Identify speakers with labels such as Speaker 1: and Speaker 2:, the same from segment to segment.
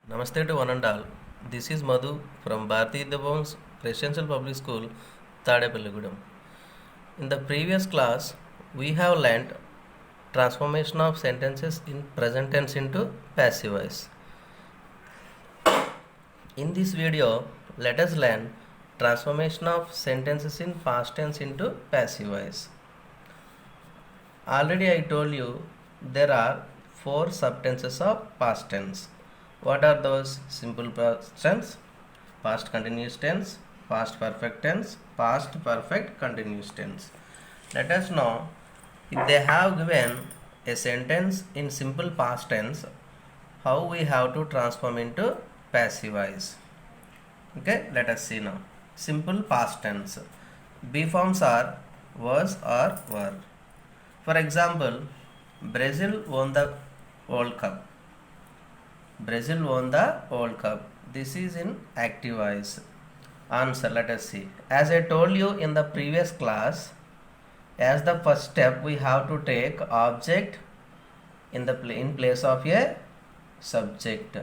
Speaker 1: Namaste to one and all. This is Madhu from Bharati Vidyabhavans Residential Public School, Tadepalligudem. In the previous class, we have learnt transformation of sentences in present tense into passive voice. In this video, let us learn transformation of sentences in past tense into passive voice. Already I told you there are four subtenses of past tense. What are those? Simple past tense, past continuous tense, past perfect tense, past perfect continuous tense. Let us know if they have given a sentence in simple past tense, how we have to transform into passive voice. Okay, let us see now. Simple past tense. B forms are was or were. For example, Brazil won the World Cup. Brazil won the World Cup. This is in active voice. Answer, let us see. As I told you in the previous class, as the first step we have to take object in place of a subject.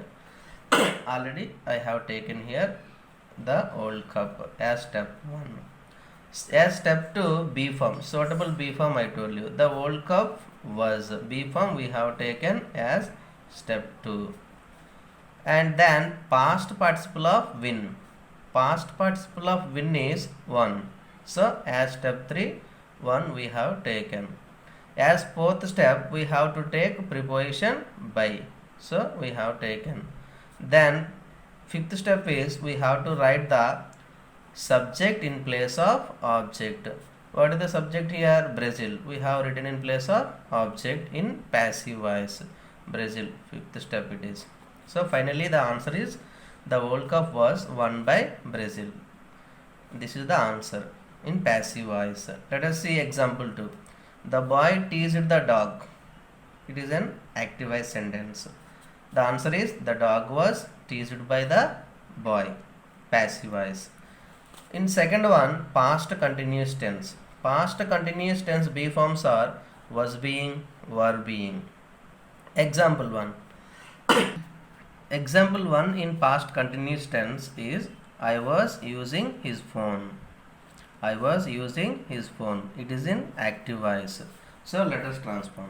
Speaker 1: Already I have taken here the World Cup as step 1. As step 2, B form, suitable B form I told you. The World Cup was B form we have taken as step 2. And then past participle of win. Past participle of win is 1. So as step 3, 1 we have taken. As fourth step we have to take preposition by. So we have taken. Then fifth step is we have to write the subject in place of object. What is the subject here? Brazil. We have written in place of object in passive voice. Brazil. Fifth step it is. So finally the answer is the World Cup was won by Brazil. This is the answer in passive voice. Let us see example 2. The boy teased the dog. It is an active voice sentence. The answer is the dog was teased by the boy. Passive voice. In second one, past continuous tense. Past continuous tense B forms are was being, were being. Example 1. Example 1 in past continuous tense is I was using his phone. I was using his phone. It is in active voice. So let us transform.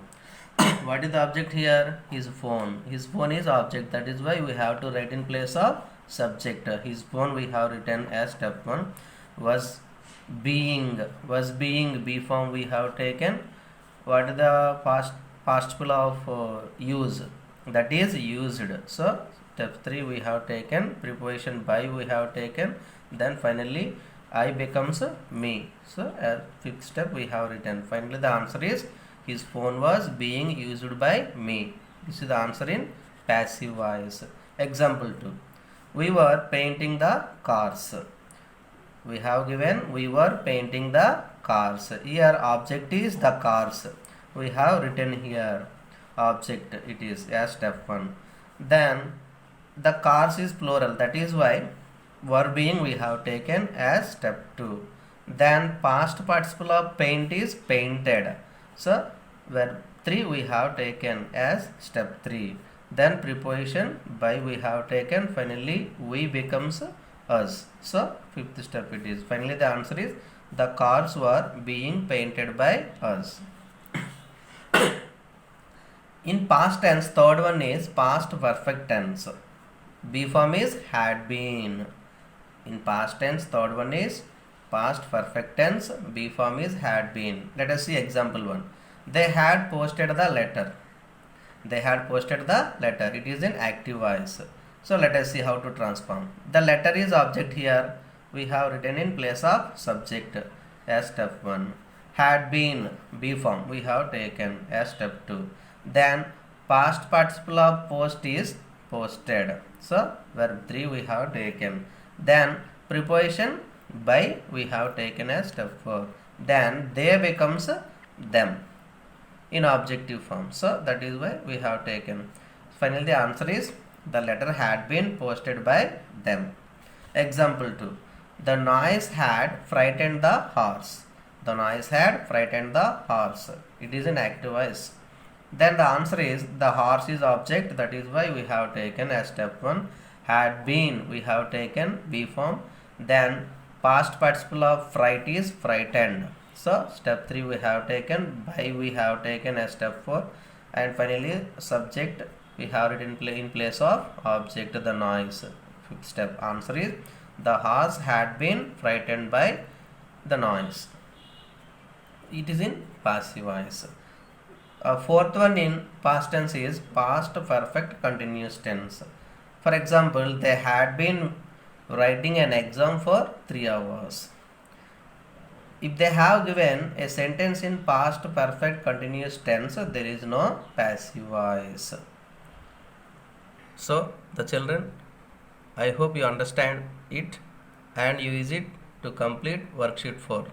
Speaker 1: What is the object here? His phone. His phone is object. That is why we have to write in place of subject. His phone we have written as step 1. Was being B form we have taken. What is the past participle of use? That is used. So step 3 we have taken, preposition by we have taken, then finally I becomes me. So at fifth step we have written. Finally the answer is his phone was being used by me. This is the answer in passive voice. Example 2. We were painting the cars. We have given we were painting the cars. Here object is the cars. We have written here object it is as step 1. Then the cars is plural, that is why were being we have taken as step 2. Then past participle of paint is painted. So verb 3 we have taken as step 3. Then preposition by we have taken. Finally we becomes us. So fifth step it is. Finally the answer is the cars were being painted by us. In past tense, third one is past perfect tense. B form is had been. In past tense, third one is past perfect tense. B form is had been. Let us see example 1. They had posted the letter. They had posted the letter. It is in active voice. So let us see how to transform. The letter is object here. We have written in place of subject as step 1. Had been B form we have taken as step 2. Then past participle of post is posted. So verb 3 we have taken. Then preposition by we have taken as step 4. Then they becomes them in objective form. So that is why we have taken. Finally the answer is the letter had been posted by them. Example 2. The noise had frightened the horse. The noise had frightened the horse. It is an active voice. Then the answer is the horse is object, that is why we have taken as step 1. Had been, we have taken B form. Then past participle of fright is frightened. So step 3 we have taken, by we have taken as step 4. And finally subject we have it in place of object, the noise. Fifth step, answer is the horse had been frightened by the noise. It is in passive voice. Fourth one in past tense is past perfect continuous tense. For example, they had been writing an exam for 3 hours. If they have given a sentence in past perfect continuous tense, there is no passive voice. So, the children, I hope you understand it and use it to complete worksheet 4.